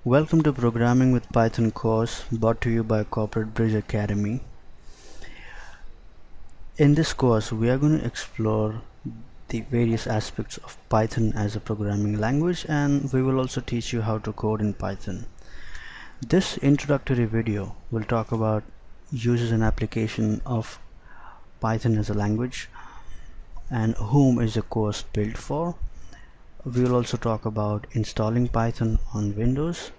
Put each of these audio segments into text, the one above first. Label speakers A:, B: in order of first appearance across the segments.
A: Welcome to Programming with Python course brought to you by Corporate Bridge Academy. In this course, we are going to explore the various aspects of Python as a programming language, and we will also teach you how to code in Python. This introductory video will talk about uses and application of Python as a language and whom is the course built for. We will also talk about installing Python on Windows.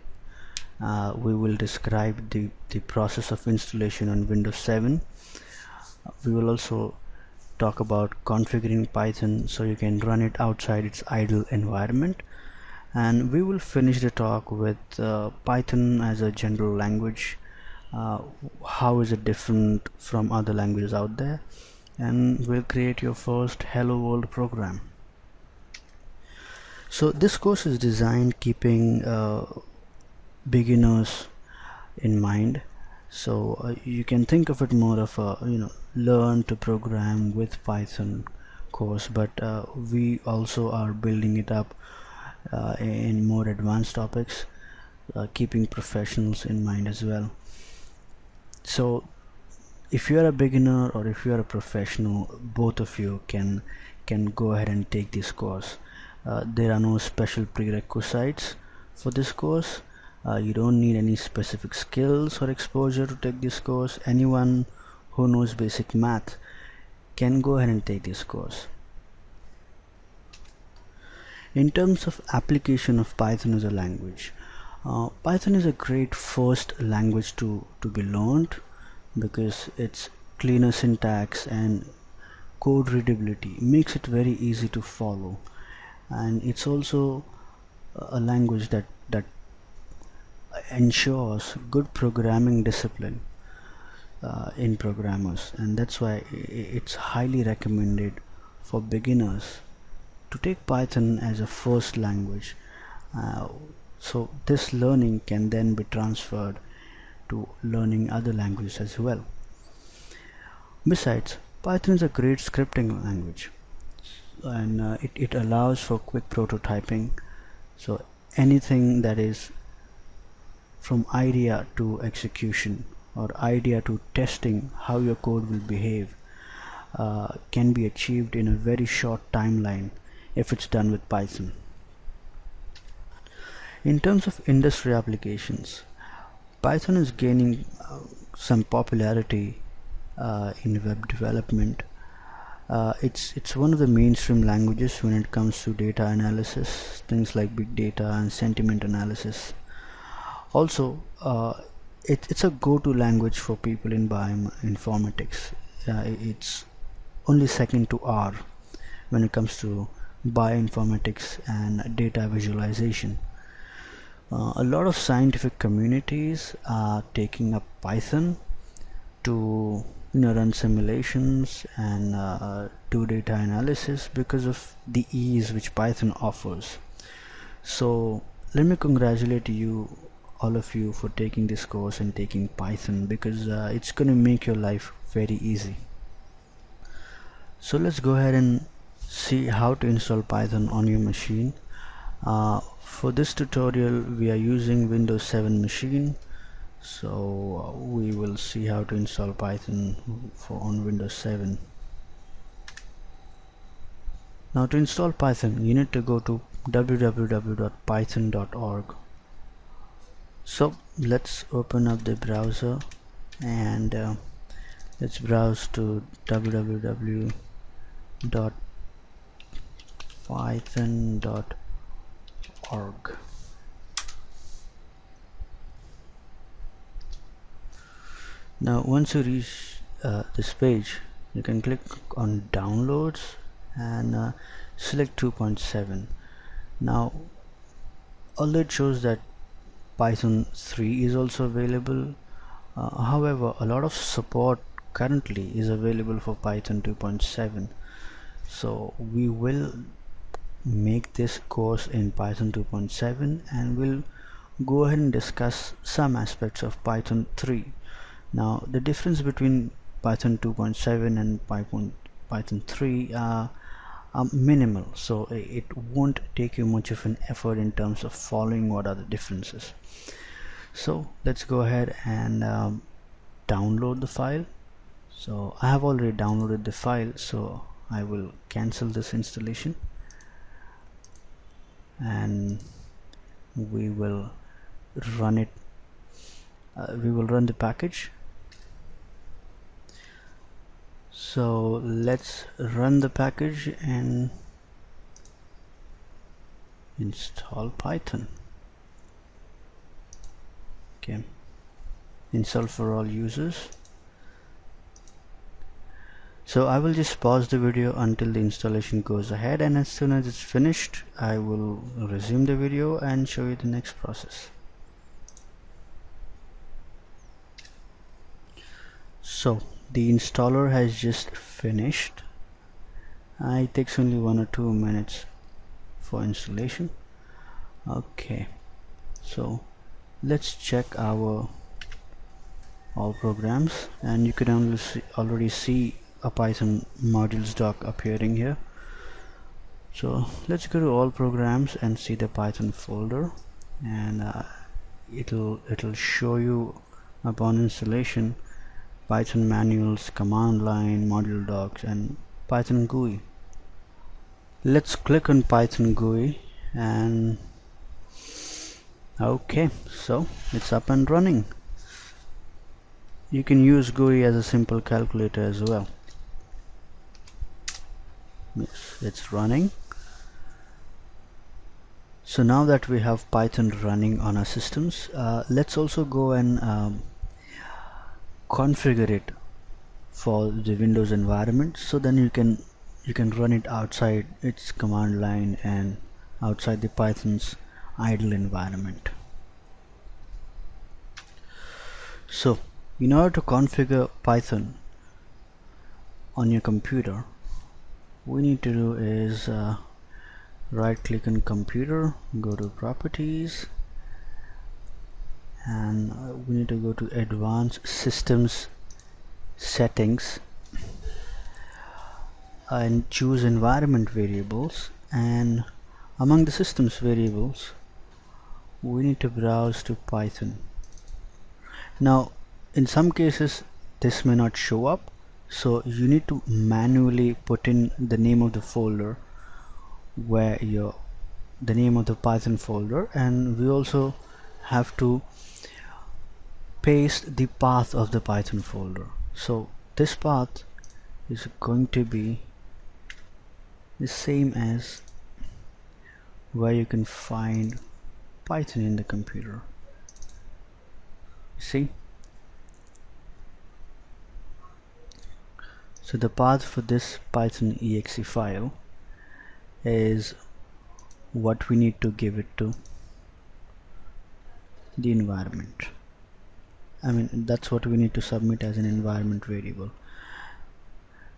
A: We will describe the process of installation on Windows 7. We will also talk about configuring Python so you can run it outside its idle environment, and we will finish the talk with Python as a general language. How is it different from other languages out there, and we'll create your first hello world program. So this course is designed keeping beginners in mind, so you can think of it more of a learn to program with Python course, but we also are building it up in more advanced topics, keeping professionals in mind as well. So if you are a beginner or if you are a professional, both of you can go ahead and take this course. There are no special prerequisites for this course. You don't need any specific skills or exposure to take this course. Anyone who knows basic math can go ahead and take this course. In terms of application of Python as a language, Python is a great first language to be learned because its cleaner syntax and code readability makes it very easy to follow, and it's also a language that ensures good programming discipline in programmers, and that's why it's highly recommended for beginners to take Python as a first language, so this learning can then be transferred to learning other languages as well. Besides, Python is a great scripting language, and it allows for quick prototyping, so anything that is from idea to execution or idea to testing how your code will behave can be achieved in a very short timeline if it's done with Python. In terms of industry applications, Python is gaining some popularity in web development. It's one of the mainstream languages when it comes to data analysis, things like big data and sentiment analysis. Also, it's a go-to language for people in bioinformatics. It's only second to R when it comes to bioinformatics and data visualization. A lot of scientific communities are taking up Python to run simulations and do data analysis because of the ease which Python offers. So let me congratulate you, all of you, for taking this course and taking Python, because it's going to make your life very easy. So let's go ahead and see how to install Python on your machine. For this tutorial we are using Windows 7 machine, so we will see how to install Python on Windows 7. Now to install Python, you need to go to www.python.org. So let's open up the browser and let's browse to www.python.org. Now once you reach this page, you can click on downloads and select 2.7. Now although it shows that Python 3 is also available, however a lot of support currently is available for Python 2.7, so we will make this course in Python 2.7 and we'll go ahead and discuss some aspects of Python 3. Now the difference between Python 2.7 and Python 3 minimal, so it won't take you much of an effort in terms of following what are the differences. So let's go ahead and download the file. So I have already downloaded the file, so I will cancel this installation and we will run it. We will run the package. So let's run the package and install Python. Okay, install for all users. So I will just pause the video until the installation goes ahead, and as soon as it's finished I will resume the video and show you the next process. So the installer has just finished. It takes only 1 or 2 minutes for installation. Okay, so let's check our all programs, and you can already see a Python modules doc appearing here. So let's go to all programs and see the Python folder, and it'll show you upon installation Python manuals, command line, module docs, and Python GUI. Let's click on Python GUI, and okay, so it's up and running. You can use GUI as a simple calculator as well. Yes, it's running. So now that we have Python running on our systems, let's also go and configure it for the Windows environment, so then you can run it outside its command line and outside the Python's idle environment. So in order to configure Python on your computer, we need to do is right click on computer, go to properties, and we need to go to advanced systems settings and choose environment variables, and among the systems variables we need to browse to Python. Now in some cases this may not show up, so you need to manually put in the name of the folder where the name of the Python folder, and we also have to paste the path of the Python folder. So this path is going to be the same as where you can find Python in the computer. See? So the path for this Python exe file is what we need to give it to the environment. I mean, that's what we need to submit as an environment variable.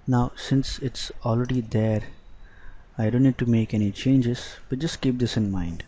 A: Now since it's already there, I don't need to make any changes, but just keep this in mind.